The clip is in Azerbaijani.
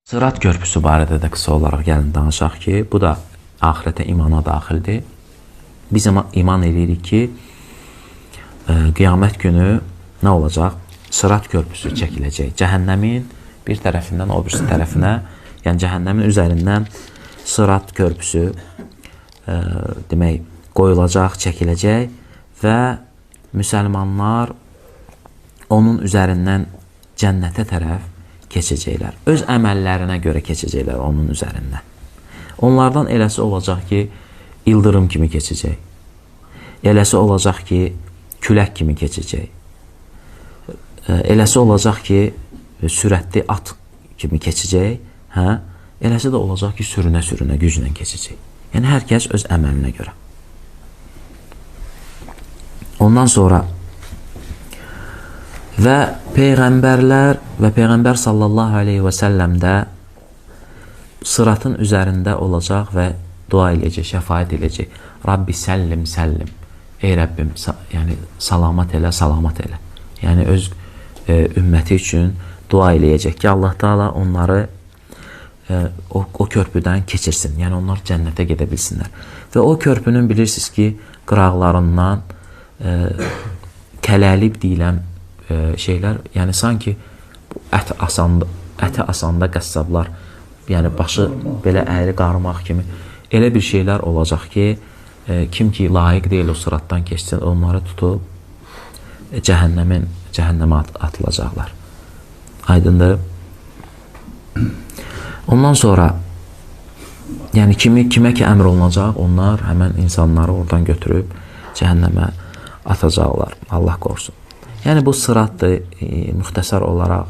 Sırat körpüsü barədə də qısa olaraq gəlin danışaq ki, bu da axirətə imana daxildir. Biz iman edirik ki, qiyamət günü nə olacaq? Sırat körpüsü çəkiləcək. Cəhənnəmin bir tərəfindən o birisi tərəfinə, yəni cəhənnəmin üzərindən sırat körpüsü demək qoyulacaq, çəkiləcək və müsəlmanlar onun üzərindən cənnətə tərəf keçəcəklər. Öz əməllərinə görə keçəcəklər onun üzərindən. Onlardan eləsi olacaq ki, ildırım kimi keçəcək. Eləsi olacaq ki, külək kimi keçəcək. Eləsi olacaq ki, sürətli at kimi keçəcək. Eləsi də olacaq ki, sürünə-sürünə güclə keçəcək. Yəni, hər kəs öz əməlinə görə. Ondan sonra və Peyğəmbərlər və Peyğəmbər sallallahu aleyhi və səlləm də sıratın üzərində olacaq və dua eləyəcək, şəfaət eləyəcək. Rabbi səllim, səllim. Ey Rəbbim, yəni salamat elə, salamat elə. Yəni öz ümməti üçün dua eləyəcək ki, Allah Taala onları o körpüdən keçirsin. Yəni onlar cənnətə gedə bilsinlər. Və o körpünün bilirsiniz ki, qıraqlarından kələlib deyilən şeylər, yəni sanki əti asanda qəssablar, yəni başı belə əyri qarmaq kimi elə bir şeylər olacaq ki, kim ki layiq deyil o sıratdan keçsin, onları tutub cəhənnəmə atılacaqlar. Aydındır. Ondan sonra yəni kimə ki əmr olunacaq, onlar həmən insanları oradan götürüb cəhənnəmə atacaqlar. Allah qorusun. Yəni bu sıratdır, müxtəsər olaraq